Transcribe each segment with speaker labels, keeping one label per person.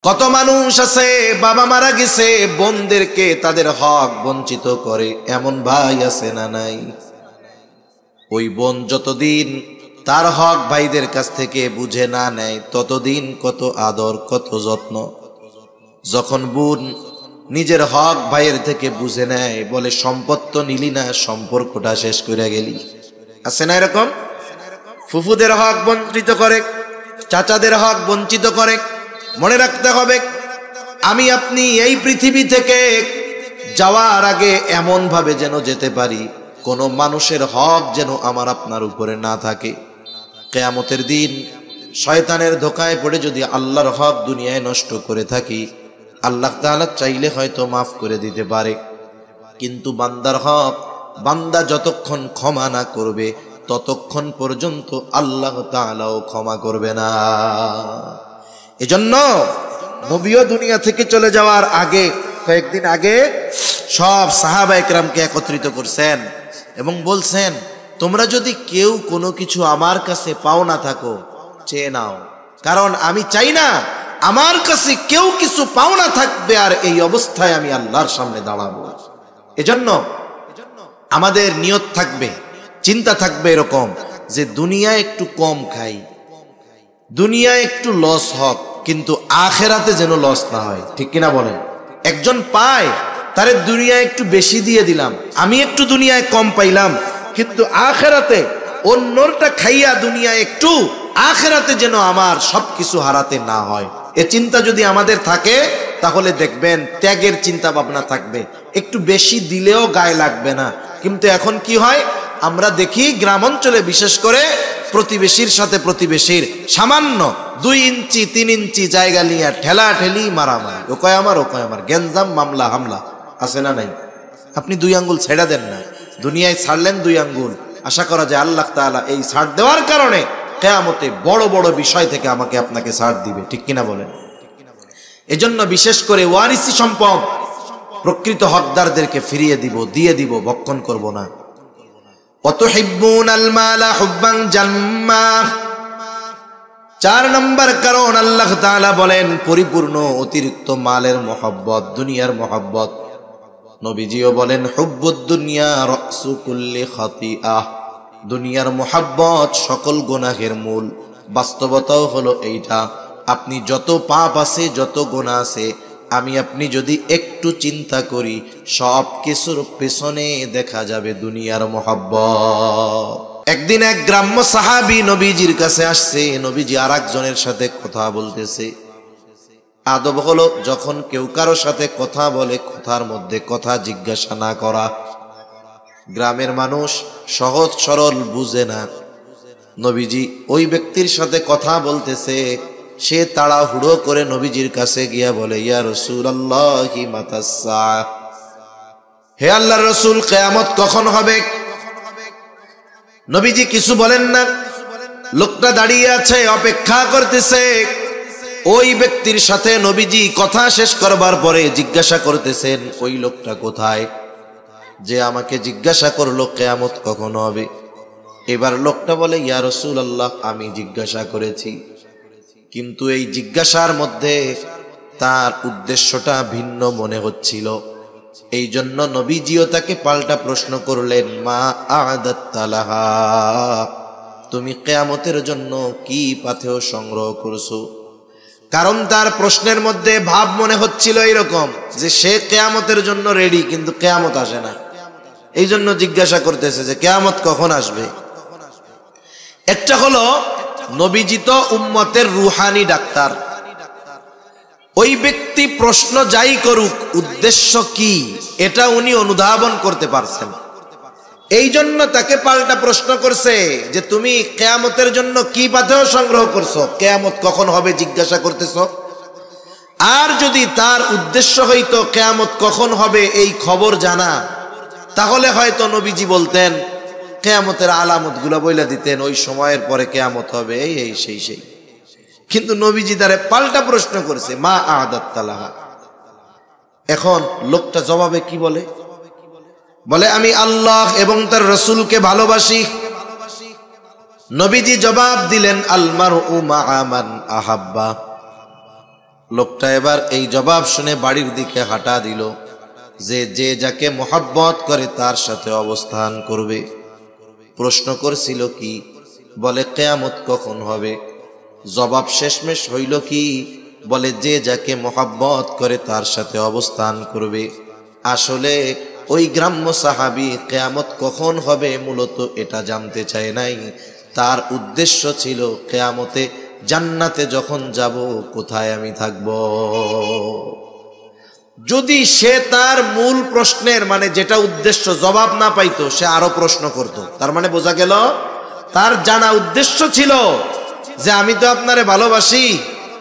Speaker 1: কত মানুষ আছে বাবা মারা গেছে, বোনদেরকে তাদের হক বঞ্চিত করে, এমন ভাই আছে না নাই? ওই বোন যতদিন তার হক ভাইদের কাছ থেকে বুঝে না নেয়, ততদিন কত আদর কত যত্ন। যখন বোন নিজের হক ভাইয়ের থেকে বুঝে নেয়, বলে সম্পদ তো নিলি না, সম্পর্কটা শেষ করে গেলি। আছে না এরকম? ফুফুদের হক বঞ্চিত করে, চাচাদের হক বঞ্চিত করে। মনে রাখতে হবে, আমি আপনি এই পৃথিবী থেকে যাওয়ার আগে এমন ভাবে যেন যেতে পারি, কোনো মানুষের হক যেন আমার আপনার উপরে না থাকে। কিয়ামতের দিন শয়তানের ধোকায় পড়ে যদি আল্লাহর হক দুনিয়ায় নষ্ট করে থাকি, আল্লাহ তাআলা চাইলে হয়তো মাফ করে দিতে পারে, কিন্তু বান্দার হক বান্দা যতক্ষণ ক্ষমা না করবে ততক্ষণ পর্যন্ত আল্লাহ তাআলাও ক্ষমা করবে না। এজন্য নবীও দুনিয়া থেকে চলে যাওয়ার আগে, কয়েকদিন আগে সব সাহাবা একরামকে একত্রিত করছেন এবং বলছেন, তোমরা যদি কেউ কোনো কিছু আমার কাছে পাও না থাকো, চেয়ে নাও, কারণ আমি চাই না আমার কাছে কেউ কিছু পাও না থাকবে আর এই অবস্থায় আমি আল্লাহর সামনে দাঁড়াবো। এজন্য আমাদের নিয়ত থাকবে, চিন্তা থাকবে এরকম যে দুনিয়ায় একটু কম খাই, দুনিয়ায় একটু লস হোক, কিন্তু আখেরাতে যেন লস না হয়। ঠিক কিনা বলেন? একজন পায়, তারে দুনিয়ায় একটু বেশি দিয়ে দিলাম, আমি একটু দুনিয়ায় কম পাইলাম, কিন্তু আখেরাতে অন্যটা খাইয়া দুনিয়ায় একটু, আখেরাতে যেন আমার সবকিছু হারাতে না হয়। এ চিন্তা যদি আমাদের থাকে তাহলে দেখবেন ত্যাগের চিন্তা ভাবনা থাকবে, একটু বেশি দিলেও গায়ে লাগবে না। কিন্তু এখন কি হয়, আমরা দেখি গ্রাম অঞ্চলে বিশেষ করে প্রতিবেশীর সাথে প্রতিবেশীর সামান্য 2 ইঞ্চি 3 ইঞ্চি জায়গা নিয়ে ঠেলা ঠেলি, মারামারি, ও কয় আমার ও কয় আমার, গেঞ্জাম, মামলা হামলা, আছে না নাই? আপনি 2 আঙ্গুল ছেড়া দেন না, দুনিয়ায় ছাড়লেন 2 আঙ্গুল, আশা করা যায় আল্লাহ তাআলা এই ছাড় দেওয়ার কারণে কিয়ামতে বড় বড় বিষয় থেকে আমাকে আপনাকে ছাড় দিবে। ঠিক কিনা বলেন? এজন্য বিশেষ করে ওয়ারিসি সম্পদ প্রকৃত হকদারদেরকে ফিরিয়ে দিব, দিয়ে দিব, ভক্ষণ করব না। ওয়াতুহিব্বুনাল মালা হুব্বান জাম্মা। 4 নম্বর কারণ আল্লাহ তাআলা বলেন পরিপূর্ণ অতিরিক্ত মালের মহব্বত, দুনিয়ার মহব্বত। নবীজিও বলেন হুব্বুদ দুনিয়া রাসু কুল্লি খাতিআহ, দুনিয়ার মহব্বত সকল গুনাহের মূল। বাস্তবতাও হলো এইটা, আপনি যত পাপ আছে, যত গুনাহ আছে, আমি আপনি যদি একটু চিন্তা করি, সব কিছুর পেছনে দেখা যাবে দুনিয়ার মহব্বত। একদিন এক গ্রাম্য সাহাবী নবীজির কাছে আসছে, নবীজি আরেকজনের সাথে কথা বলতেছে। আদব হলো যখন কেউ কারো সাথে কথা বলে, কথার মধ্যে কথা জিজ্ঞাসা না করা। গ্রামের মানুষ সহজ সরল বুঝে না। নবীজি ওই ব্যক্তির সাথে কথা বলতেছে, সে তাড়াহুড়ো করে নবীজির কাছে গিয়া বলে, ইয়া রাসূলুল্লাহি মাতাস সাআহ, হে আল্লাহর রাসূল, কিয়ামত কখন হবে? নবীজি কিছু বলেন না। লোকটা দাঁড়িয়ে আছে, অপেক্ষা করতেছে। ওই ব্যক্তির সাথে নবীজি কথা শেষ করবার পরে জিজ্ঞাসা করতেছেন, ওই লোকটা কোথায় যে আমাকে জিজ্ঞাসা করলো কিয়ামত কখন হবে? এবার লোকটা বলে, ইয়া রাসূলুল্লাহ, আমি জিজ্ঞাসা করেছি, কিন্তু এই জিজ্ঞাসার মধ্যে তার উদ্দেশ্যটা ভিন্ন মনে হচ্ছিল। এই জন্য নবীজিও তাকে পাল্টা প্রশ্ন করলেন, মা আ'দাত্তা লাহা, তুমি কিয়ামতের জন্য কি পাথেয় সংগ্রহ করছো? কারণ তার প্রশ্নের মধ্যে ভাব মনে হচ্ছিল এরকম যে সে কিয়ামতের জন্য রেডি, কিন্তু কিয়ামত আসে না। এই জন্য জিজ্ঞাসা করতেছে যে কিয়ামত কখন আসবে। একটা হলো নবীজি তো উম্মতের রুহানি ডাক্তার, ওই ব্যক্তি প্রশ্ন যাই করুক উদ্দেশ্য কি এটা উনি অনুধাবন করতে পারছেন। এই জন্য তাকে পাল্টা প্রশ্ন করছে যে তুমি কিয়ামতের জন্য কি পাথেয় সংগ্রহ করছো, কিয়ামত কখন হবে জিজ্ঞাসা করতেছো। আর যদি তার উদ্দেশ্য হইতো কিয়ামত কখন হবে এই খবর জানা, তাহলে হয়তো নবীজি বলতেন, কিয়ামতের আলামত গুলা বইলা দিতেন, ওই সময়ের পরে কিয়ামত হবে, এই সেই। কিন্তু নবীজি তারে পাল্টা প্রশ্ন করেছে, মা আ'দাত্তা লাহা। এখন লোকটা জবাবে কি বলে? বলে, আমি আল্লাহ এবং তার রাসূলকে ভালোবাসি। নবীজি জবাব দিলেন, আল মারউ মা'a মান আহাব্বা, লোকটা এবার এই জবাব শুনে বাড়ির দিকে হাঁটা দিল যে যে যাকে মোহাব্বত করে তার সাথে অবস্থান করবে। প্রশ্ন করছিল কি? বলে কিয়ামত কখন হবে? জবাব শেষমেশ হইল কি? বলে যে যাকে মোহাব্বত করে তার সাথে অবস্থান করবে। আসলে ওই গ্রাম্য সাহাবী কিয়ামত কখন হবে মূলত এটা জানতে চায় নাই। তার উদ্দেশ্য ছিল কিয়ামতে জান্নাতে যখন যাব কোথায় আমি থাকব। যদি সে তার মূল প্রশ্নের মানে যেটা উদ্দেশ্য জবাব না পাইতো, সে আরো প্রশ্ন করত। তার মানে বোঝা গেল তার জানা উদ্দেশ্য ছিল যে আমি তো আপনারে ভালোবাসি,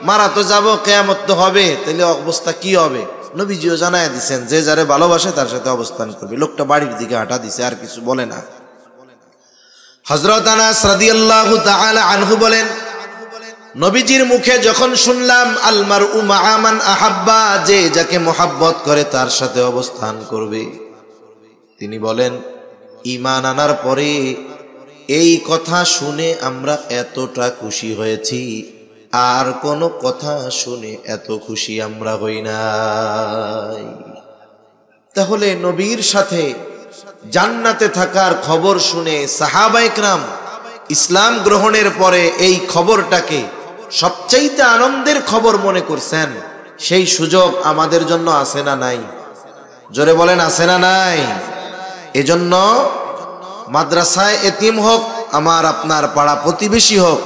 Speaker 1: মারা তো যাব, কিয়ামত তো হবে, তাহলে অবস্থা কি হবে? নবীজিও জানায় দিছেন যে যারে ভালোবাসে তার সাথে অবস্থান করবে। লোকটা বাড়ির দিকে হাঁটা দিছে, আর কিছু বলে না। হযরত আনাস রাদিয়াল্লাহু তাআলা আনহু বলেন, নবীজির মুখে যখন শুনলাম আল মারউ মাআ মান আহাব্বা, যে যাকে মোহাব্বত করে তার সাথে অবস্থান করবে, তিনি বলেন ঈমান আনার পরে এই কথা শুনে আমরা এতটা খুশি হয়েছি, আর কোন কথা শুনে এত খুশি আমরা হই নাই। তাহলে নবীর সাথে জান্নাতে থাকার খবর শুনে সাহাবায়ে কেরাম ইসলাম গ্রহণের পরে এই খবরটাকে সবচাইতে আনন্দের খবর মনে করছেন। সেই সুযোগ আমাদের জন্য আছে না নাই? জোরে বলেন, আছে না নাই? এজন্য মাদ্রাসায় এতিম হোক, আমার আপনার পাড়া প্রতিবেশী হোক,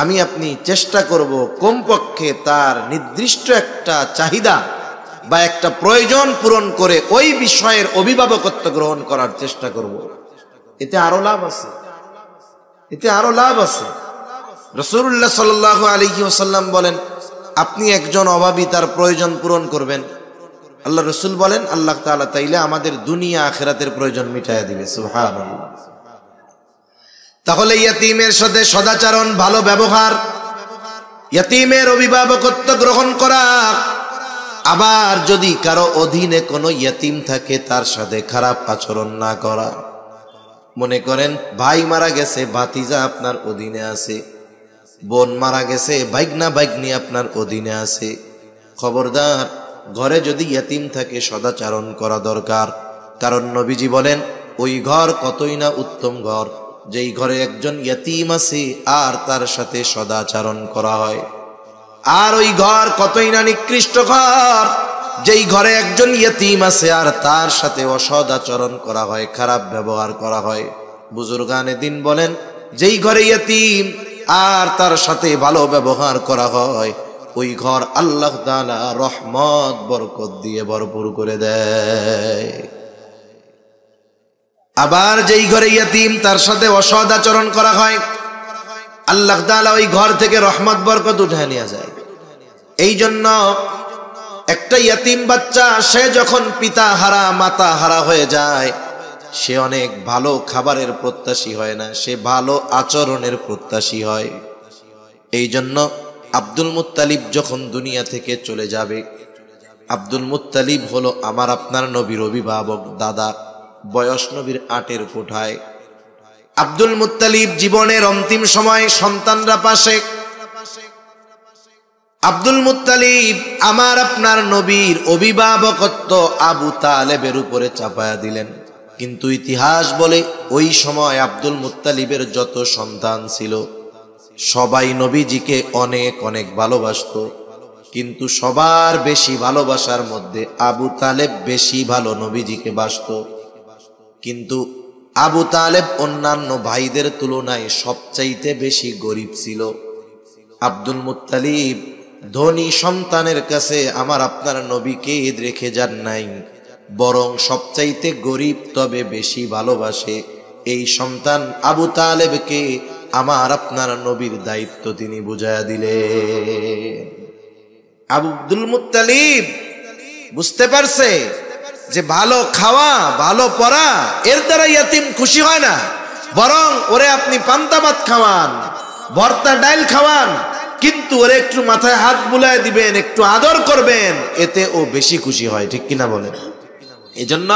Speaker 1: আমি আপনি চেষ্টা করব কমপক্ষে তার নির্দিষ্ট একটা চাহিদা বা একটা প্রয়োজন পূরণ করে ওই বিষয়ের অভিভাবকত্ব গ্রহণ করার চেষ্টা করব। এতে আরো লাভ আছে, এতে আরো লাভ আছে। রাসূলুল্লাহ সাল্লাল্লাহু আলাইহি ওয়াসাল্লাম বলেন, আপনি একজন অভাবী তার প্রয়োজন পূরণ করবেন, আল্লাহ রাসূল বলেন আল্লাহ তাআলা তাইলে আমাদের দুনিয়া আখিরাতের প্রয়োজন মিটায়া দিবে। সুবহানাল্লাহ। তাহলে ইয়তীমের সাথে সদাচরণ, ভালো ব্যবহার, ইয়তীমের অভিভাবকত্ব গ্রহণ করা, আবার যদি কারো অধীনে কোনো ইয়তীম থাকে তার সাথে খারাপ আচরণ না করা। মনে করেন ভাই মারা গেছে, ভাতিজা আপনার অধীনে আছে, বোন মারা গেছে, ভাইগনা ভাইগনি আপনার অধীনে আছে, খবরদার ঘরে যদি ইয়তীম থাকে সদাচরণ করা দরকার। কারণ নবীজি বলেন ওই ঘর কতই না উত্তম ঘর যেই ঘরে একজন ইয়তীম আছে আর তার সাথে সদাচরণ করা হয়। আর ওই ঘর কতই না নিকৃষ্ট ঘর যেই ঘরে একজন ইয়তীম আছে আর তার সাথে অসদাচরণ করা হয়, খারাপ ব্যবহার করা হয়। বুজুর্গানে দিন বলেন যেই ঘরে ইয়তীম আর তার সাথে ভালো ব্যবহার করা হয় ওই ঘর আল্লাহ তাআলা রহমত বরকত দিয়ে ভরপুর করে দেয়। আবার যেই ঘরে ইয়তীম তার সাথে অসদাচরণ করা হয় আল্লাহ তাআলা ওই ঘর থেকে রহমত বরকত উঠায় নিয়ে যায়। এই জন্য একটা ইয়তীম বাচ্চা সে যখন পিতা হারা মাতা হারা হয়ে যায় সে অনেক ভালো খাবারের প্রত্যাশী হয় না, সে ভালো আচরণের প্রত্যাশী হয়। এই জন্য আব্দুল মুত্তালিব যখন দুনিয়া থেকে চলে যাবে, আব্দুল মুত্তালিব হলো আমার আপনার নবীর অভিভাবক, দাদা, বয়স নবীর 8-এর কোঠায়। আব্দুল মুত্তালিব জীবনের অন্তিম সময় সন্তানরা পাশে, আব্দুল মুত্তালিব আমার আপনার নবীর অভিভাবকত্ব আবু তালেবের উপরে চাপায়া দিলেন। কিন্তু ইতিহাস বলে ওই সময় আব্দুল মুত্তালিবের যত সন্তান ছিল সবাই নবীজিকে অনেক অনেক ভালোবাসতো, কিন্তু সবার বেশি ভালোবাসার মধ্যে আবু তালেব বেশি ভালো নবীজিকে বাসতো। কিন্তু আবু তালেব অন্যান্য ভাইদের তুলনায় সবচাইতে বেশি গরিব ছিল। আব্দুল মুত্তালিব ধনী সন্তানের কাছে আমার আপনার নবীকে রেখে যান নাই, বরং সবচাইতে গরিব তবে বেশি ভালোবাসে এই সন্তান আবু তালেবকে আমার আপনার নবীর দায়িত্ব তিনি বুঝায়া দিলেন। আব্দুল মুত্তালিব বুঝতে পারছে যে ভালো খাওয়া ভালো পড়া এর দ্বারা ইয়তীম খুশি হয় না, বরং ওরে আপনি পান্তা ভাত খাওয়ান, ভর্তা ডাইল খাওয়ান, কিন্তু ওরে একটু মাথায় হাত বুলায় দিবেন, একটু আদর করবেন, এতে ও বেশি খুশি হয়। ঠিক কিনা বলেন? এজন্য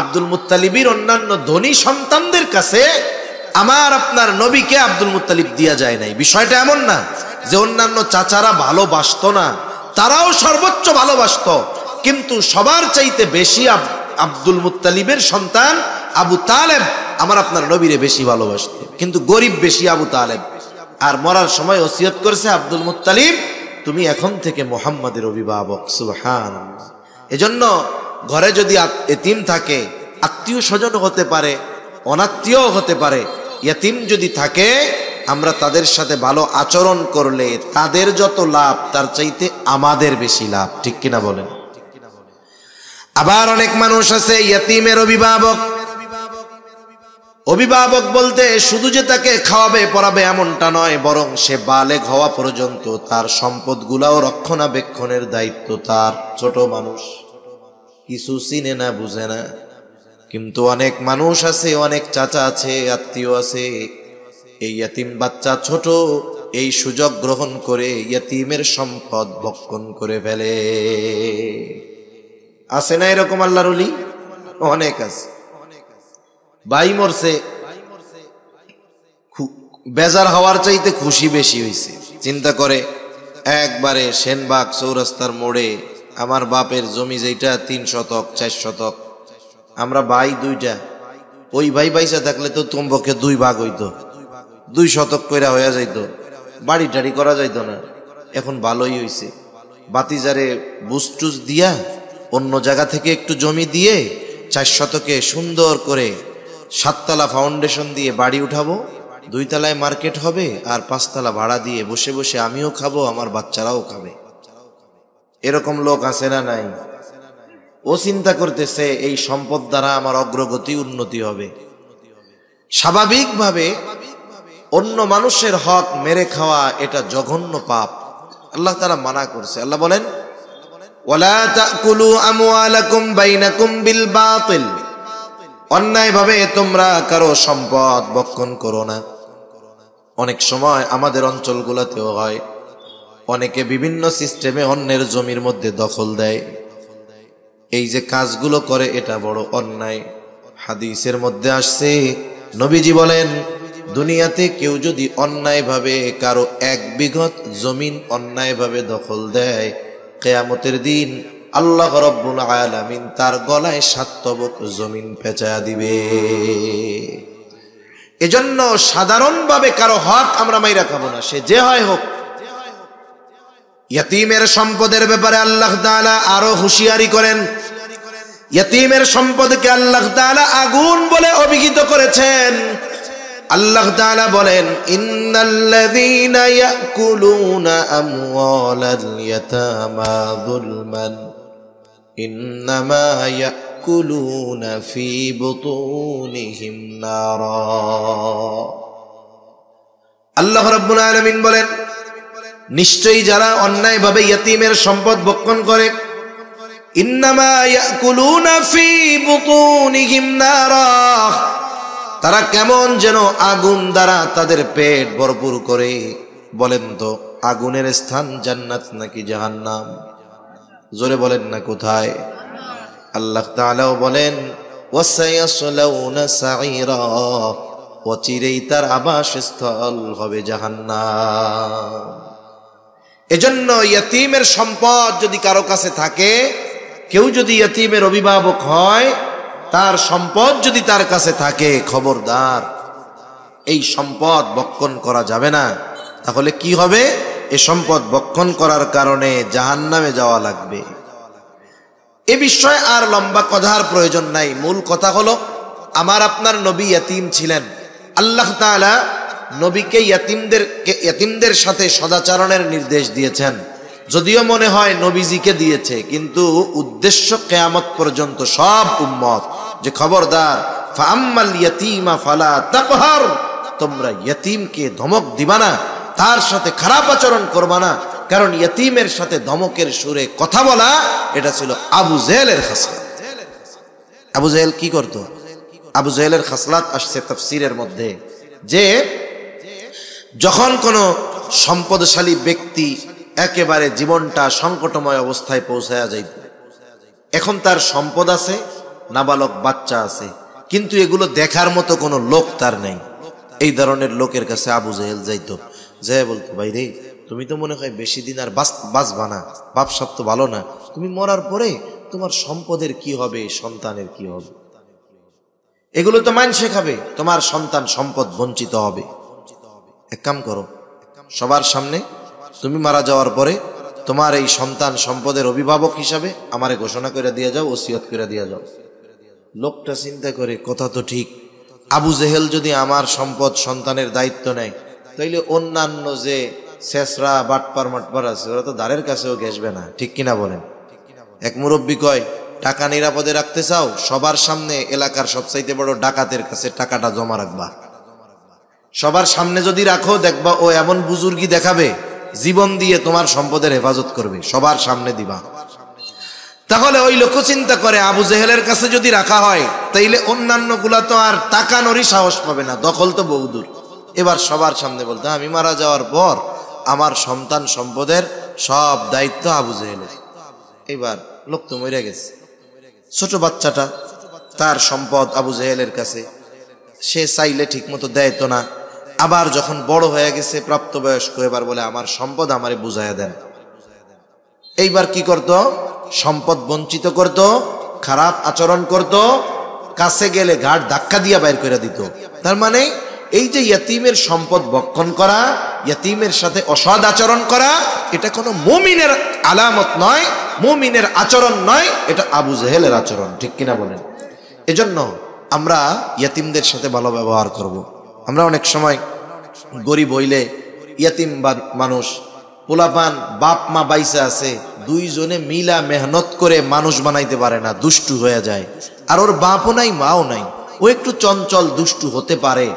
Speaker 1: আব্দুল মুত্তালিবের অন্যান্য ধনী সন্তানদের কাছে আমার আপনার নবীকে আব্দুল মুত্তালিব দিয়া যায় নাই। বিষয়টা এমন না যে অন্যান্য চাচারা ভালোবাসতো না, তারাও সর্বোচ্চ ভালোবাসতো, কিন্তু সবার চাইতে বেশি আব্দুল মুত্তালিবের সন্তান আবু তালেব আমার আপনার নবীরে বেশি ভালোবাসতো, কিন্তু গরিব বেশি আবু তালেব। আর মরার সময় ওসিয়ত করেছে আব্দুল মুত্তালিব তুমি এখন থেকে মুহাম্মাদের অভিভাবক। সুবহানাল্লাহ। এজন্য ঘরে যদি এতিম থাকে, আত্মীয় স্বজন হতে পারে, অনাত্মীয় হতে পারে, ইতিম যদি থাকে আমরা তাদের সাথে ভালো আচরণ করলে তাদের যত লাভ তার চাইতে আমাদের বেশি লাভ, ঠিক কিনা বলেন? আবার অনেক মানুষ আছে ইতিমের অভিভাবক। অভিভাবক বলতে শুধু যে তাকে খাওয়াবে পড়াবে এমনটা নয়, বরং সে বালেগ হওয়া পর্যন্ত তার সম্পদগুলাও রক্ষণাবেক্ষণের দায়িত্ব তার। ছোট মানুষ কিছু চিনে না, বুঝে না, কিন্তু অনেক মানুষ আছে, অনেক চাচা আছে, আত্মীয় আছে, এই ইতিম বাচ্চা ছোট, এই সুযোগ গ্রহণ করে ইতিমের সম্পদ ভক্ষণ করে ফেলে। আছে না এরকম আল্লাহর ওলি? অনেক আছে। ভাই মরছে, বেজার হওয়ার চাইতে খুশি বেশি হয়েছে। চিন্তা করে একবারে সেনবাগ চৌরাস্তার মোড়ে আমার বাপের জমি যেটা 3 শতক 4 শতক, আমরা ভাই 2টা, ওই ভাই বাইসা থাকলে তো তোমাকে 2 ভাগ হইতো, 2 শতক কইরা হয়ে যাইতো, বাড়ি টাড়ি করা যাইতো না। এখন ভালোই হইছে, বাতিজারে বুস্টুস দিয়া অন্য জায়গা থেকে একটু জমি দিয়ে 4 শতকে সুন্দর করে 7 তলা ফাউন্ডেশন দিয়ে বাড়ি উঠাবো, 2 তলায় মার্কেট হবে, আর 5 তলা ভাড়া দিয়ে বসে বসে আমিও খাবো, আমার বাচ্চারাও খাবে। এরকম লোক আছে না নাই? ও চিন্তা করতেছে এই সম্পদ দ্বারা আমার অগ্রগতি উন্নতি হবে। স্বাভাবিকভাবে অন্য মানুষের হক মেরে খাওয়া এটা জঘন্য পাপ, আল্লাহ তাআলা মানা করছে। আল্লাহ বলেন ওয়ালা তাকুলু আমওয়ালাকুম বাইনাকুম বিল বাতিল, অন্যায়ভাবে তোমরা কারো সম্পদ ভক্ষণ করো না। অনেক সময় আমাদের অঞ্চলগুলোতেও হয়, অনেকে বিভিন্ন সিস্টেমে অন্যের জমির মধ্যে দখল দেয়। এই যে কাজগুলো করে এটা বড় অন্যায়। হাদিসের মধ্যে আসছে, নবীজি বলেন দুনিয়াতে কেউ যদি অন্যায়ভাবে কারো 1 বিঘত জমিন অন্যায়ভাবে দখল দেয়, কিয়ামতের দিন আল্লাহ রাব্বুল আলামিন তার গলায় 7 তবক জমিন পেঁচায়া দিবে। এজন্য সাধারণভাবে কারো হক আমরা মাইরা খাবো না, সে যে হয় হোক। ইতিমের সম্পদের ব্যাপারে আল্লাহ তাআলা আরো হুঁশিয়ারি করেন। ইতিমের সম্পদকে আল্লাহ তাআলা আগুন বলে অভিহিত করেছেন। আল্লাহ তাআলা বলেন ইন্নাল্লাযীনা ইয়াকুলুনা আমওয়ালাল ইয়াতামা যুলমান ইন্নামা ইয়াকুলুনা ফি বুতুনিহিম নারা। আল্লাহ রাব্বুল আলামিন বলেন নিশ্চয়ই যারা অন্যায়ভাবে ইতিমের সম্পদ ভক্ষণ করে, ইন্নামা ইয়াকুলুনা ফি বুতুনিহিম নারা, তারা কেমন যেন আগুন দ্বারা তাদের পেট ভরপুর করে। বলেন তো আগুনের স্থান জান্নাত নাকি জাহান্নাম? জোরে বলেন না কোথায়? আল্লাহ তাআলাও বলেন ওয়াসায়াসলাউনা সাঈরা, অচিরেই তার আবাসস্থল হবে জাহান্নাম। এজন্য ইতিমের সম্পদ যদি কারো কাছে থাকে, কেউ যদি ইতিমের অভিভাবক হয়, তার সম্পদ যদি তার কাছে থাকে, খবরদার এই সম্পদ ভক্ষণ করা যাবে না। তাহলে কি হবে? এই সম্পদ ভক্ষণ করার কারণে জাহান্নামে যাওয়া লাগবে। এ বিষয়ে আর লম্বা কথার প্রয়োজন নাই। মূল কথা হলো আমার আপনার নবী ইতিম ছিলেন। আল্লাহ তাআলা নবীকে ইতিমদের সাথে সদাচরণের নির্দেশ দিয়েছেন। যদিও মনে হয় নবীজিকে দিয়েছে, কিন্তু উদ্দেশ্য কিয়ামত পর্যন্ত সব উম্মত, যে খবরদার ফাআম্মাল ইয়াতীমা ফালা তাকহার, তোমরা ইতিমকে ধমক দিবা না, তার সাথে খারাপ আচরণ করবা না। কারণ ইতিমের সাথে ধমকের সুরে কথা বলা এটা ছিল আবু জেহেলের খাসলাত। আবু জেহেল কি করত? আবু জেহেলের খাসলাত আসছে তাফসীরের মধ্যে, যে যখন কোনো সম্পদশালী ব্যক্তি একেবারে জীবনটা সংকটময় অবস্থায় পৌঁছায়া যাইত, এখন তার সম্পদ আছে, নাবালক বাচ্চা আছে, কিন্তু এগুলো দেখার মতো কোনো লোক তার নেই। এই ধরনের লোকের কাছে আবু জেহেল যাইত, যে বলতো ভাই রে তুমি তো মনে হয় বেশি দিন আর বাঁচবা না, বাপসাপ তো ভালো না, তুমি মরার পরে তোমার সম্পদের কি হবে, সন্তানের কি হবে, এগুলো তো মানুষে খাবে, তোমার সন্তান সম্পদ বঞ্চিত হবে। এক কাম করো, সবার সামনে তুমি মারা যাওয়ার পরে তোমার এই সন্তান সম্পদের অভিভাবক হিসাবে আমারে ঘোষণা করে দিয়ে যাও, ওসিয়ত করে দিয়ে যাও। লোকটা চিন্তা করে, কথা তো ঠিক, আবু জেহেল যদি আমার সম্পদ সন্তানের দায়িত্ব নেয়, তাইলে অন্যান্য যে শেষরা বাটপার মাটপার আছে ওরা তো দ্বারের কাছেও ঘেসবে না, ঠিক কিনা বলেন? এক মুরব্বী কয়, টাকা নিরাপদে রাখতে চাও, সবার সামনে এলাকার সবচাইতে বড় ডাকাতের কাছে টাকাটা জমা রাখবা। সবার সামনে যদি রাখো, দেখবা ও এমন বুজুর্গি দেখাবে, জীবন দিয়ে তোমার সম্পদের হেফাজত করবে, সবার সামনে দিবা। তাহলে ওই লোক চিন্তা করে, আবু জেহেলের কাছে যদি রাখা হয় তাইলে অন্যান্য গুলা তো আর তাকানোরই সাহস পাবে না, দখল তো বহুদূর। এবার সবার সামনে বলতে, আমি মারা যাওয়ার পর আমার সন্তান সম্পদের সব দায়িত্ব আবু জেহেলের। এবার লোক তো মরে গেছে, ছোট বাচ্চাটা, তার সম্পদ আবু জেহেলের কাছে, সে চাইলে ঠিক মতো দেয় তো না। আবার যখন বড় হয়ে গেছে, প্রাপ্তবয়স্ক, এবার বলে আমার সম্পদ আমারে বুঝাইয়া দেন। এইবার কি করত? সম্পদ বঞ্চিত করত, খারাপ আচরণ করত, কাছে গেলে ঘাট ধাক্কা দিয়া বাইর করে দিত। তার মানে এই যে ইয়তিমের সম্পদ ভক্ষণ করা, ইয়তিমের সাথে অসৎ আচরণ করা, এটা কোনো মুমিনের আলামত নয়, মুমিনের আচরণ নয়, এটা আবু জেহেলের আচরণ, ঠিক কিনা বলেন? এজন্য আমরা ইয়তিমদের সাথে ভালো ব্যবহার করব। আমরা অনেক সময় গরিব হইলে ইয়তিম মানুষ, পোলাপান বাপ মা বাইসা আছে, দুইজনে মিলা মেহনত করে মানুষ বানাইতে পারে না, দুষ্টু হয়ে যায়। আর ওর বাপও নাই মাও নাই, ও একটু চঞ্চল দুষ্টু হতে পারে।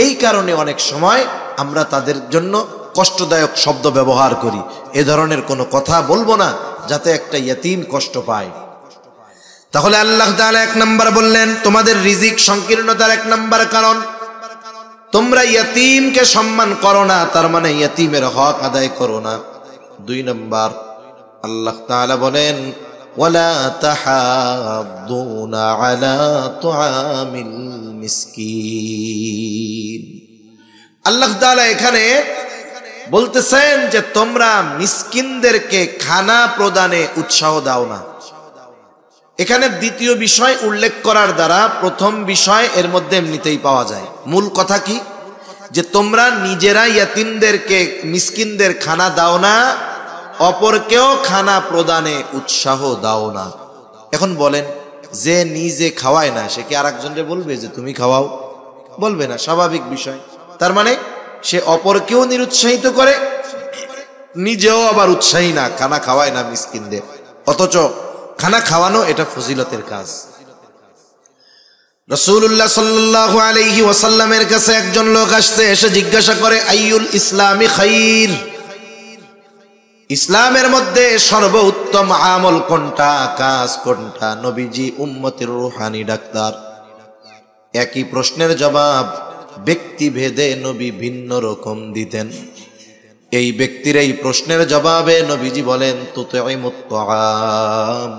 Speaker 1: এই কারণে অনেক সময় আমরা তাদের জন্য কষ্টদায়ক শব্দ ব্যবহার করি। এ ধরনের কোনো কথা বলবো না যাতে একটা ইয়তিম কষ্ট পায়। তাহলে আল্লাহ তাআলা 1 নাম্বার বললেন, তোমাদের রিজিক সংকীর্ণতার 1 নাম্বার কারণ তোমরা ইয়তিমকে সম্মান করো না, তার মানে ইয়তিমের হক আদায় করো না। 2 নাম্বার আল্লাহ তাআলা বলেন, ওয়ালা তাহাদ্দুনা আলা তুআমিল মিসকিন। আল্লাহ তাআলা এখানে বলতেছেন যে তোমরা মিসকিনদেরকে খানা প্রদানে উৎসাহ দাও না। এখানে দ্বিতীয় বিষয় উল্লেখ করার দ্বারা প্রথম বিষয় এর মধ্যে এমনিতেই পাওয়া যায়। মূল কথা কি? যে তোমরা নিজেরা ইয়তিমদেরকে, মিসকিনদের খানা দাও না, অপরকেও খানা প্রদানে উৎসাহ দাও না। এখন বলেন, যে নিজে খাওয়ায় না সে কি আরেকজনকে বলবে যে তুমি খাওয়াও? বলবে না, স্বাভাবিক বিষয়। তার মানে সে অপরকেও নিরুৎসাহিত করে, নিজেও আবার উৎসাহী না, খানা খাওয়ায় না মিসকিনদের, অথচ খানা খাওয়ানো এটা ফজিলতের কাজ। রাসূলুল্লাহ সাল্লাল্লাহু আলাইহি ওয়াসাল্লামের কাছে একজন লোক আসছে, এসে জিজ্ঞাসা করে, আইয়ুল ইসলামি খাইর, ইসলামের মধ্যে সর্বোত্তম আমল কোনটা, কাজ কোনটা? নবীজি উম্মতের রূহানি ডাক্তার। একই প্রশ্নের জবাব ব্যক্তি ভেদে নবী ভিন্ন রকম দিতেন। এই ব্যক্তির এই প্রশ্নের জবাবে নবীজি বলেন, তুতঈমুত তাআম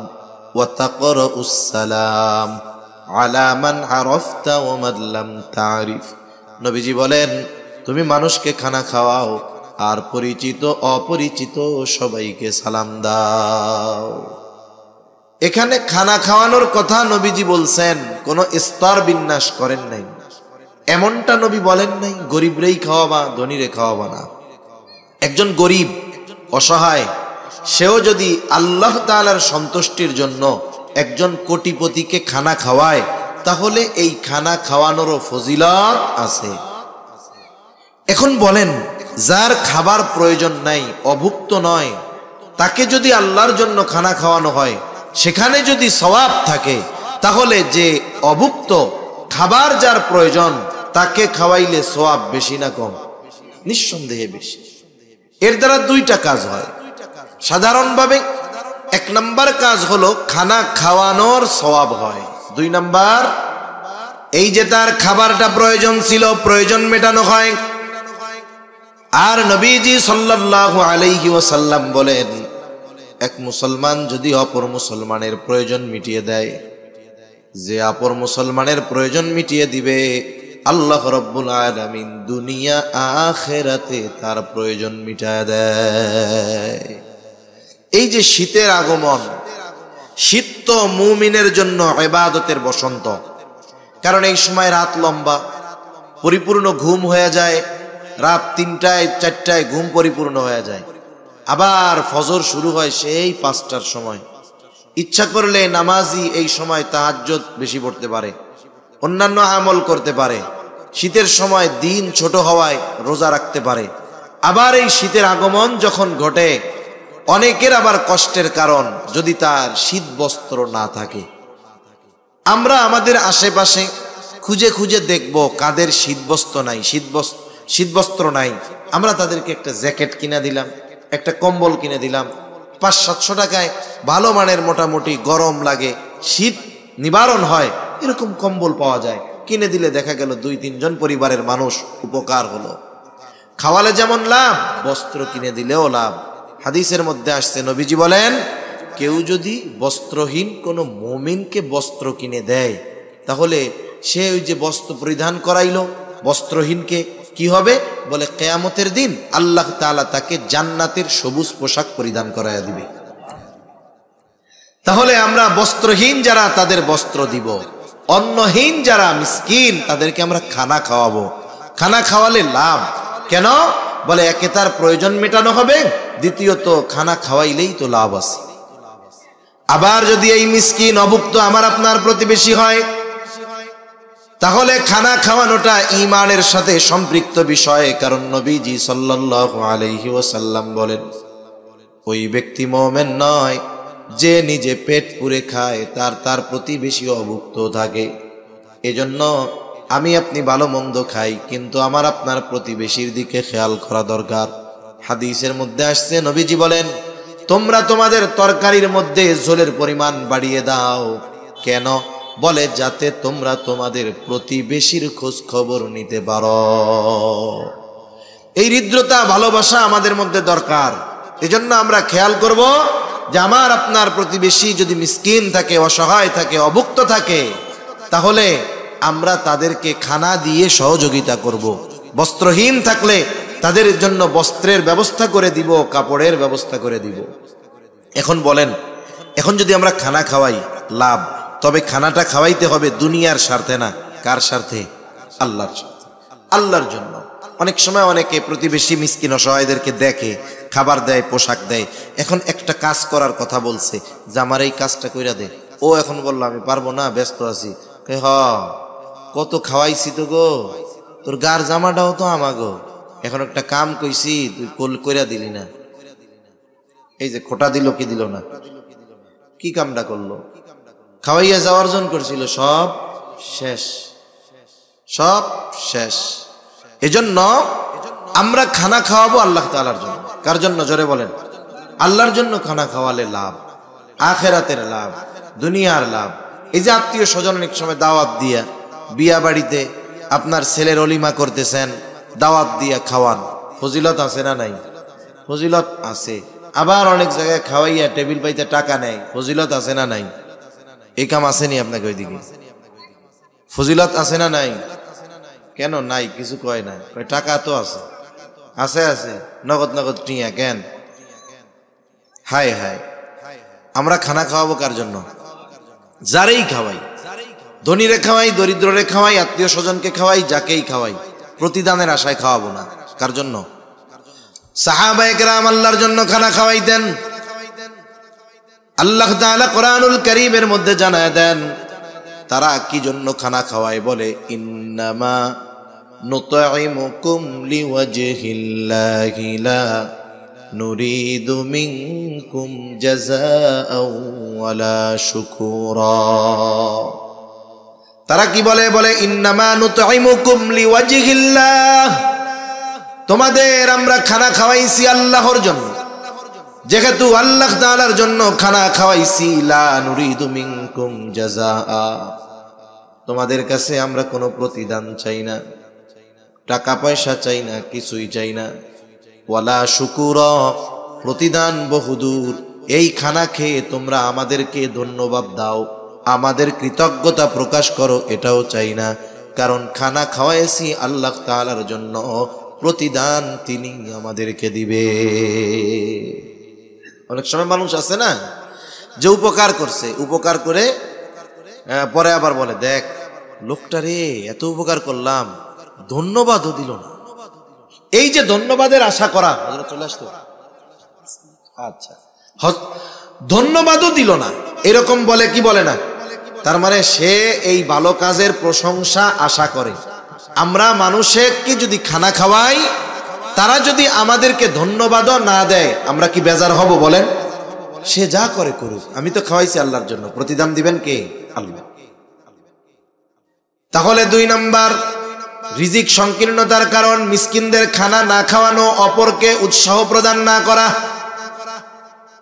Speaker 1: ওয়া তাকরাউস সালাম আলা মান আরাফতা ওয়া মান লাম তারিফ। নবীজি বলেন, তুমি মানুষকে খানা খাওয়াও আর পরিচিত অপরিচিত সবাইকে সালাম দাও। এখানে খানা খাওয়ানোর কথা নবীজি বলছেন, কোনো স্তর বিন্যাস করেন নাই, এমনটা নবী বলেন নাই গরিবরেই খাওয়াবা, ধনীরে খাওয়াবা না। একজন গরিব অসহায়, সেও যদি আল্লাহ তাআলার সন্তুষ্টির জন্য একজন কোটিপতিকে খানা খাওয়ায়, তাহলে এই খানা খাওয়ানোরও ফজিলত আছে। এখন বলেন, যার খাবার প্রয়োজন নাই, অভুক্ত নয়, তাকে যদি আল্লাহর জন্য খানা খাওয়ানো হয়, সেখানে যদি সওয়াব থাকে, তাহলে যে অভুক্ত, খাবার যার প্রয়োজন, তাকে খাওয়াইলে সওয়াব বেশি না কম? নিঃসন্দেহে বেশি। এর দ্বারা 2টা কাজ হয় সাধারণভাবে। 1 নাম্বার কাজ হলো খানা খাওয়ানোর সওয়াব হয়। 2 নাম্বার, এই যে তার খাবারটা প্রয়োজন ছিল, প্রয়োজন মেটানো হয়। আর নবীজি সাল্লাল্লাহু আলাইহি ওয়াসাল্লাম বলেন, এক মুসলমান যদি অপর মুসলমানের প্রয়োজন মিটিয়ে দেয়, যে অপর মুসলমানের প্রয়োজন মিটিয়ে দিবে, আল্লাহ রাব্বুল আলামিন দুনিয়া আখিরাতে তার প্রয়োজন মিটায় দেয়। এই যে শীতের আগমন, শীত তো মুমিনের জন্য ইবাদতের বসন্ত, কারণ এই সময় রাত লম্বা, পরিপূর্ণ ঘুম হয়ে যায়, রাত 3টায় 4টায় ঘুম পরিপূর্ণ হয়ে যায়, আবার ফজর শুরু হয় সেই 5টার সময়। ইচ্ছা করলে নামাজি এই সময় তাহাজ্জুদ বেশি পড়তে পারে, অন্যান্য আমল করতে পারে, শীতের সময় দিন ছোট হওয়ায় রোজা রাখতে পারে। আবার এই শীতের আগমন যখন ঘটে, অনেকের আবার কষ্টের কারণ যদি তার শীত বস্ত্র না থাকে। আমরা আমাদের আশেপাশে খুঁজে খুঁজে দেখব কাদের শীতবস্ত্র নাই, শীতবস্ত্র নাই। আমরা তাদেরকে একটা জ্যাকেট কিনে দিলাম, একটা কম্বল কিনে দিলাম, 500-700 টাকায় ভালো মানের, মোটামুটি গরম লাগে, শীত নিবারণ হয় এরকম কম্বল পাওয়া যায়। কিনে দিলে দেখা গেল 2-3 জন পরিবারের মানুষ উপকার হলো। খাওয়ালে যেমন লাভ, বস্ত্র কিনে দিলেও লাভ। হাদিসের মধ্যে আসছে, নবীজি বলেন, কেউ যদি বস্ত্রহীন কোনো মুমিনকে বস্ত্র কিনে দেয়, তাহলে সে ওই যে বস্ত্র পরিধান করাইলো বস্ত্রহীনকে, কি হবে বলে, কিয়ামতের দিন আল্লাহ তাআলা তাকে জান্নাতের সবুজ পোশাক পরিধান করাইয়া দিবে। তাহলে আমরা বস্ত্রহীন যারা তাদের বস্ত্র দিব, অন্নহীন যারা মিসকিন তাদেরকে আমরা খানা খাওয়াবো। খানা খাওয়ালে লাভ কেন বলে, একে তার প্রয়োজন মেটানো হবে, দ্বিতীয়ত খানা খাওয়াইলেই তো লাভ আছে। আবার যদি এই মিসকিন অভুক্ত আমার আপনার প্রতিবেশী হয়, তাহলে খানা খাওয়ানোটা ঈমানের সাথে সম্পৃক্ত বিষয়। কারণ নবীজি সাল্লাল্লাহু আলাইহি ওয়াসাল্লাম বলেন, ওই ব্যক্তি মুমিন নয় যে নিজে পেট পুরে খায়, তার প্রতিবেশী অভুক্ত থাকে। এজন্য আমি আপনি ভালো মন্দ খাই, কিন্তু আমার আপনার প্রতিবেশীর দিকে খেয়াল করা দরকার। হাদিসের মধ্যে আসছে, নবীজি বলেন, তোমরা তোমাদের তরকারির মধ্যে ঝোলের পরিমাণ বাড়িয়ে দাও। কেন বলে, যাতে তোমরা তোমাদের প্রতিবেশীর খোঁজ খবর নিতে পারো। এই হৃদ্রতা, ভালোবাসা আমাদের মধ্যে দরকার। এজন্য আমরা খেয়াল করব যে আমার আপনার প্রতিবেশী যদি মিসকিন থাকে, অসহায় থাকে, অভুক্ত থাকে, তাহলে আমরা তাদেরকে খানা দিয়ে সহযোগিতা করব। বস্ত্রহীন থাকলে তাদের জন্য বস্ত্রের ব্যবস্থা করে দিব, কাপড়ের ব্যবস্থা করে দিব। এখন বলেন, এখন যদি আমরা খানা খাওয়াই লাভ, তবে খানাটা খাওয়াইতে হবে দুনিয়ার স্বার্থে না, কার স্বার্থে? আল্লাহর স্বার্থে, আল্লাহর জন্য। অনেক সময় অনেকে প্রতিবেশী মিসকিন অসহায়দেরকে দেখে, খাবার দেয়, পোশাক দেয়। এখন একটা কাজ করার কথা বলছে যে আমার এই কাজটা কইরা দে। ও এখন বললো আমি পারবো না, ব্যস্ত আছি। কত খাওয়াইছি তো গো, তোর গার জামাটাও তো আমাগো, এখন একটা কাম কইছি তুই কইরা দিলি না। এই যে খোটা দিল কি দিল না, কি কামটা করলো? খাওয়াইয়া যাওয়ার অর্জন করছিল, সব শেষ, সব শেষ। এজন্য আমরা খানা খাওয়াবো আল্লাহ তাআলার জন্য। কার জন্য? জোরে বলেন। আল্লাহর জন্য খানা খাওয়ালে লাভ, আখিরাতের লাভ, দুনিয়ার লাভ। এই যে আত্মীয় স্বজন অনেক সময় দাওয়াত দিয়া, বিয়া বাড়িতে আপনার ছেলের অলিমা করতেছেন, দাওয়াত দিয়া খাওয়ান, ফজিলত আছে না নাই? ফজিলত আছে। আবার অনেক জায়গায় খাওয়াইয়া টেবিল পাইতে টাকা নেয়, ফজিলত আছে না নাই? এই কাম আসেনি আপনাকে ওইদিকে? ফজিলত আছে না নাই? কেন নাই? কিছু কয় না, কয় টাকা তো আছে। আছে আছে, নগদ নগদ টিয়া কেন? হায় হায়, আমরা খানা খাওয়াবো কার জন্য? যারেই খাওয়াই, ধনীরে খাওয়াই, দরিদ্ররে খাওয়াই, আত্মীয় স্বজনকে খাওয়াই, যাকেই খাওয়াই, প্রতিদানের আশায় খাওয়াবো না। কার জন্য? সাহাবায়ে কেরাম আল্লাহর জন্য খানা খাওয়াইতেন। আল্লাহ তাআলা কোরআনুল কারীমের মধ্যে জানায় দেন তারা কি জন্য খানা খাওয়ায়, বলে ইন্নামা নুতঈমুকুম লিওয়াজহিল্লাহি লা নুরিদু মিনকুম জাযাআও ওয়ালা শুকুরা। তারা কি বলে? বলে ইন্নামা নুতঈমুকুম লিওয়াজহিল্লাহ, তোমাদের আমরা খানা খাওয়াইছি আল্লাহর জন্য। যেহেতু আল্লাহ তাআলার জন্য খানা খাওয়াইছি, লা নুরিদু মিনকুম জাযাআ, তোমাদের কাছে আমরা কোনো প্রতিদান চাই না, টাকা পয়সা চাই না, কিছুই চাই না। ওয়ালা শুকুরা, প্রতিদান বহুদূর। এই খানা খেয়ে তোমরা আমাদেরকে ধন্যবাদ দাও, আমাদের কৃতজ্ঞতা প্রকাশ করো, এটাও চাই না। কারণ খানা খাওয়াইছি আল্লাহ তাআলার জন্য, প্রতিদান তিনি আমাদেরকে দিবে। অনেক সময় মানুষ আছে না যে উপকার করছে, উপকার করে পরে আবার বলে, দেখ লোকটা রে এত উপকার করলাম, ধন্যবাদও দিল না। এই যে ধন্যবাদের আশা করা, চলে আসতো, আচ্ছা ধন্যবাদও দিল না, এরকম বলে কি বলে না? তার মানে সে এই ভালো কাজের প্রশংসা আশা করে। আমরা মানুষকে যদি খানা খাওয়াই, তারা যদি আমাদেরকে ধন্যবাদও না দেয়, আমরা কি বেজার হব বলেন? সে যা করে করুক, আমি তো খাওয়াইছি আল্লাহর জন্য, প্রতিদান দিবেন কে? আল্লাহ। তাহলে 2 নাম্বার, রিজিক সংকীর্ণতার কারণ মিসকিনদের খানা না খাওয়ানো, অপরকে উৎসাহ প্রদান না করা।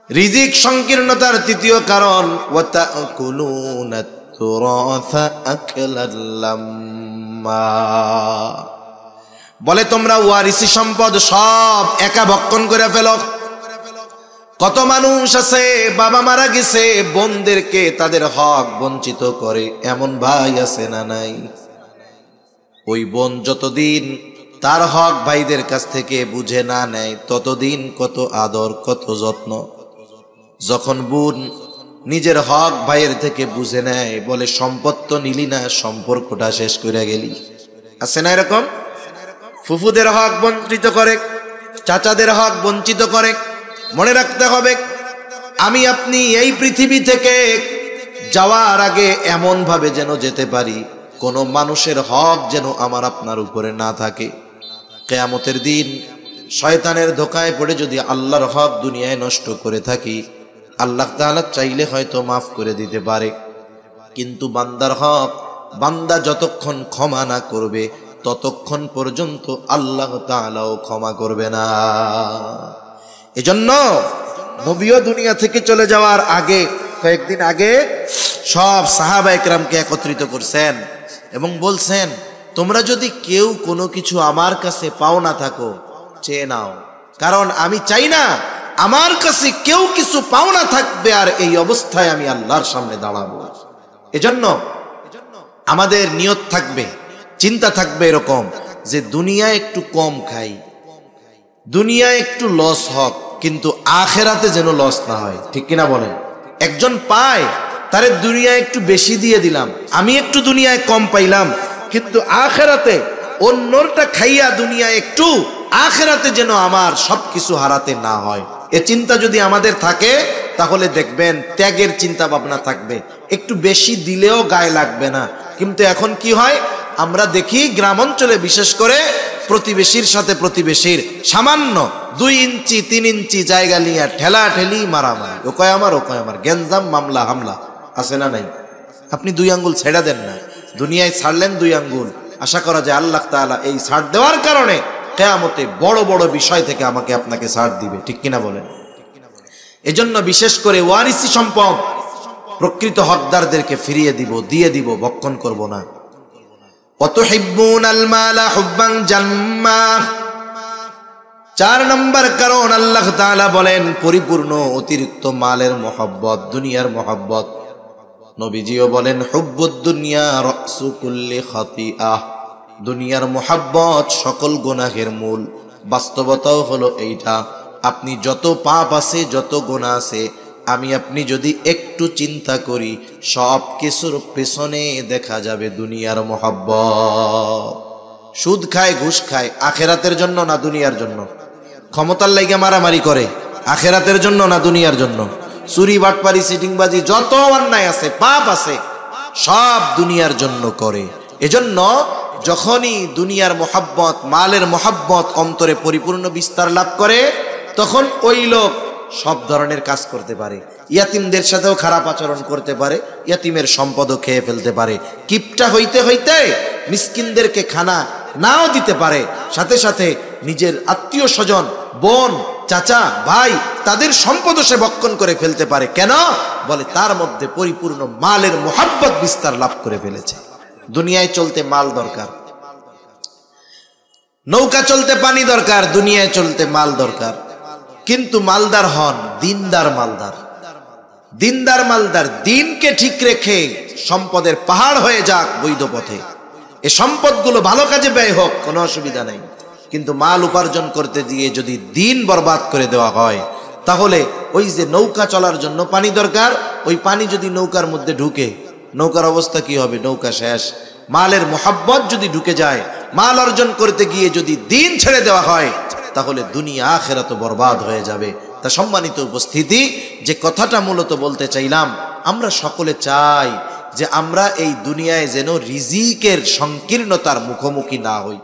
Speaker 1: রিজিক সংকীর্ণতার 3য় কারণ, ওয়াতাকুলুনাত তুরাসা আকলাল লাম্মা, বলে তোমরা ওয়ারিসি সম্পদ সব একা ভক্ষণ করে ফেলো। কত মানুষ আছে বাবা মারা গেছে, বোনদেরকে তাদের হক বঞ্চিত করে, এমন ভাই আছে না নাই? ওই বোন যতদিন তার হক ভাইদের কাছ থেকে বুঝে না নেয়, ততদিন কত আদর কত যত্ন। যখন বোন নিজের হক ভাইয়ের থেকে বুঝে নেয়, বলে সম্পদ তো নিলি না, সম্পর্কটা শেষ করে গেলি। আছে না এরকম? ফুফুদের হক বঞ্চিত করে, চাচাদের হক বঞ্চিত করে। মনে রাখতে হবে, আমি আপনি এই পৃথিবী থেকে যাওয়ার আগে এমন ভাবে যেন যেতে পারি, কোনো মানুষের হক যেন আমার আপনার উপরে না থাকে। কিয়ামতের দিন শয়তানের ধোকায় পড়ে যদি আল্লাহর হক দুনিয়ায় নষ্ট করে থাকি, আল্লাহ তাআলা চাইলে হয়তো মাফ করে দিতে পারে, কিন্তু বান্দার হক বান্দা যতক্ষণ ক্ষমা না করবে, ততক্ষণ পর্যন্ত আল্লাহ তাআলাও ক্ষমা করবে না। এজন্য নবীও দুনিয়া থেকে চলে যাওয়ার আগে, কয়েকদিন আগে সব সাহাবায়ে কেরামকে একত্রিত করছেন এবং বলছেন, তোমরা যদি কেউ কোনো কিছু আমার কাছে পাও না থাকো, চেয়ে নাও, কারণ আমি চাই না আমার কাছে কেউ কিছু পাও না থাকবে আর এই অবস্থায় আমি আল্লাহর সামনে দাঁড়াবো। এজন্য আমাদের নিয়ত থাকবে, চিন্তা থাকবে এরকম যে দুনিয়ায় একটু কম খাই, দুনিয়ায় একটু লস হোক, কিন্তু আখেরাতে যেন লস না হয়। ঠিক কিনা বলেন? একজন পায়, তারে দুনিয়ায় একটু বেশি দিয়ে দিলাম, আমি একটু দুনিয়ায় কম পাইলাম, কিন্তু আখেরাতে অন্যটা খাইয়া দুনিয়ায় একটু, আখেরাতে যেন আমার সবকিছু হারাতে না হয়। এ চিন্তা যদি আমাদের থাকে, তাহলে দেখবেন ত্যাগের চিন্তা ভাবনা থাকবে, একটু বেশি দিলেও গায়ে লাগবে না। কিন্তু এখন কি হয়, আমরা দেখি গ্রাম অঞ্চলে বিশেষ করে প্রতিবেশীর সাথে প্রতিবেশীর সামান্য 2 ইঞ্চি 3 ইঞ্চি জায়গা নিয়ে ঠেলা ঠেলি, মারামারি, ও কয় আমার, ও কয় আমার, গেঞ্জাম, মামলা হামলা, আছে না নাই? আপনি 2 আঙ্গুল ছেড়া দেন না, দুনিয়ায় ছাড়লেন 2 আঙ্গুল, আশা করা যায় আল্লাহ তাআলা এই ছাড় দেওয়ার কারণে কিয়ামতে বড় বড় বিষয় থেকে আমাকে আপনাকে ছাড় দিবে। ঠিক কিনা বলেন? এজন্য বিশেষ করে ওয়ারিসি সম্পদ প্রকৃত হকদারদেরকে ফিরিয়ে দিব, দিয়ে দিব, ভক্ষণ করব না। ওয়াতুহিব্বুনাল মালা হুব্বান জাম্মা, 4 নম্বর কারণ আল্লাহ তাআলা বলেন পরিপূর্ণ অতিরিক্ত মালের মহব্বত, দুনিয়ার মহব্বত। নবীজিও বলেন হুব্বুদ দুনিয়া রাসু কুল্লি খাতিআহ, দুনিয়ার মহব্বত সকল গুনাহের মূল। বাস্তবতাও হলো এইটা, আপনি যত পাপ আছে, যত গুনাহ আছে, আমি আপনি যদি একটু চিন্তা করি, সব কিছুর পেছনে দেখা যাবে দুনিয়ার মহব্বত। সুদ খায়, ঘুষ খায়, আখেরাতের জন্য না দুনিয়ার জন্য? ক্ষমতার লাইগা মারামারি করে, আখেরাতের জন্য না দুনিয়ার জন্য? চুরি, বাটপারি, সিটিংবাজি, যত অন্যায় আছে, পাপ আছে, সব দুনিয়ার জন্য করে। এজন্য যখনই দুনিয়ার মহব্বত, মালের মহব্বত অন্তরে পরিপূর্ণ বিস্তার লাভ করে, তখন ওই লোক সব ধরনের কাজ করতে পারে, ইয়াতিমদের সাথেও খারাপ আচরণ করতে পারে, ইয়াতিমের সম্পদও খেয়ে ফেলতে পারে, কিপটা হইতে হইতে মিসকিনদেরকে খানা নাও দিতে পারে, সাথে সাথে নিজের আত্মীয় স্বজন, বোন, চাচা, ভাই, তাদের সম্পদও সে ভক্ষণ করে ফেলতে পারে। কেন? বলে তার মধ্যে পরিপূর্ণ মালের মহব্বত বিস্তার লাভ করে ফেলেছে। দুনিয়ায় চলতে মাল দরকার, নৌকা চলতে পানি দরকার, দুনিয়ায় চলতে মাল দরকার। কিন্তু মালদার হন দিনদার মালদার, দিনদার মালদার, দিনকে ঠিক রেখে সম্পদের পাহাড় হয়ে যাক বৈধ পথে। এই সম্পদগুলো ভালো কাজে ব্যয় হোক, কোনো অসুবিধা নেই, কিন্তু মাল উপার্জন করতে গিয়ে যদি দিন বরবাদ করে দেওয়া হয়, তাহলে ওই যে নৌকা চলার জন্য পানি দরকার, ওই পানি যদি নৌকার মধ্যে ঢুকে, নৌকার অবস্থা কি হবে? নৌকা শেষ। মালের মোহাব্বত যদি ঢুকে যায়, মাল অর্জন করতে গিয়ে যদি দিন ছেড়ে দেওয়া হয়, তাহলে দুনিয়া আখিরাত বরবাদ হয়ে যাবে। তা সম্মানিত উপস্থিতি, যে কথাটা মূলত বলতে চাইলাম, আমরা সকলে চাই যে আমরা এই দুনিয়ায় যেন রিজিকের সংকীর্ণতার মুখোমুখি না হই।